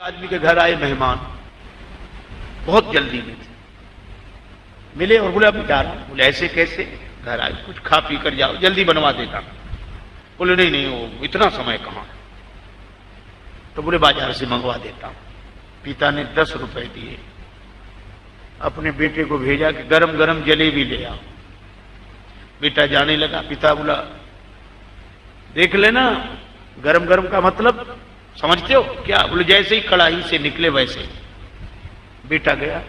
आदमी के घर आए मेहमान, बहुत जल्दी में थे, मिले और बोले अभी जा रहा हूं। बोले ऐसे कैसे? घर आए, कुछ खा पी कर जाओ, जल्दी बनवा देता। बोले नहीं नहीं, वो इतना समय कहां। तो बोले बाजार से मंगवा देता हूं। पिता ने 10 रुपए दिए, अपने बेटे को भेजा कि गरम गरम जलेबी ले आओ। बेटा जाने लगा, पिता बोला देख लेना, गरम गरम का मतलब समझते हो क्या? बोले जैसे ही कढ़ाई से निकले वैसे। बेटा गया,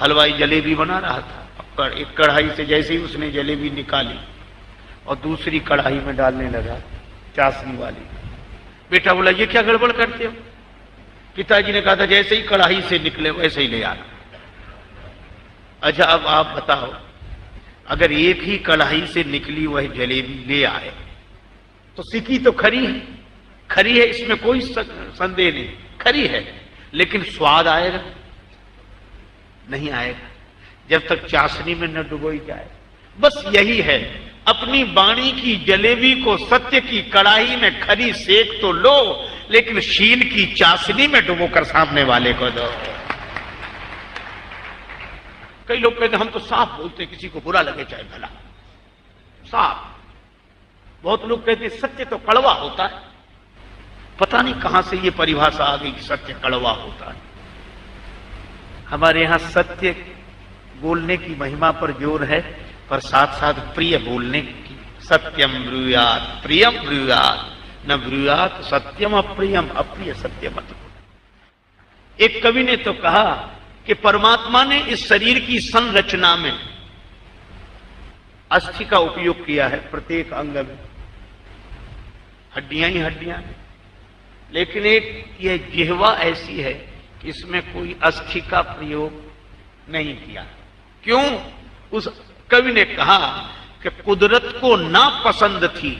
हलवाई जलेबी बना रहा था, एक कढ़ाई से जैसे ही उसने जलेबी निकाली और दूसरी कढ़ाई में डालने लगा, चाशनी वाली। बेटा बोला ये क्या गड़बड़ करते हो? पिताजी ने कहा था जैसे ही कढ़ाई से निकले वैसे ही ले आना। अच्छा अब आप बताओ, अगर एक ही कढ़ाई से निकली वह जलेबी ले आए तो सिकी तो खरी है, खरी है, इसमें कोई संदेह नहीं, खरी है, लेकिन स्वाद आएगा नहीं आएगा जब तक चाशनी में न डुबोई जाए। बस यही है, अपनी वाणी की जलेबी को सत्य की कढ़ाई में खरी सेक तो लो, लेकिन शील की चाशनी में डुबोकर सामने वाले को दो। कई लोग कहते हम तो साफ बोलते, किसी को बुरा लगे चाहे भला, साफ। बहुत लोग कहते सत्य तो कड़वा होता है। पता नहीं कहां से ये परिभाषा आ गई कि सत्य कड़वा होता है। हमारे यहां सत्य बोलने की महिमा पर जोर है, पर साथ साथ प्रिय बोलने की। सत्यम ब्रूयात प्रियम ब्रूयात, न ब्रूयात सत्यम अप्रियम, अप्रिय सत्य मत बोलो। एक कवि ने तो कहा कि परमात्मा ने इस शरीर की संरचना में अस्थि का उपयोग किया है, प्रत्येक अंग में हड्डियां ही हड्डियां, लेकिन एक यह जिह्वा ऐसी है कि इसमें कोई अस्थि का प्रयोग नहीं किया। क्यों? उस कवि ने कहा कि कुदरत को ना पसंद थी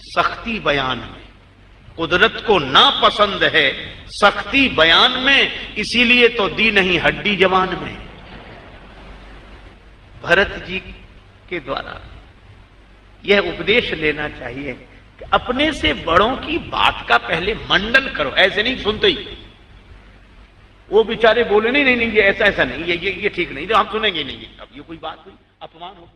सख्ती बयान में, कुदरत को ना पसंद है सख्ती बयान में, इसीलिए तो दी नहीं हड्डी जवान में। भरत जी के द्वारा यह उपदेश लेना चाहिए कि अपने से बड़ों की बात का पहले मंडन करो, ऐसे नहीं सुनते ही वो बेचारे बोले नहीं नहीं नहीं ये ऐसा ऐसा नहीं, ये ठीक नहीं, तो हम सुनेंगे नहीं, अब ये कोई बात हुई, अपमान हो।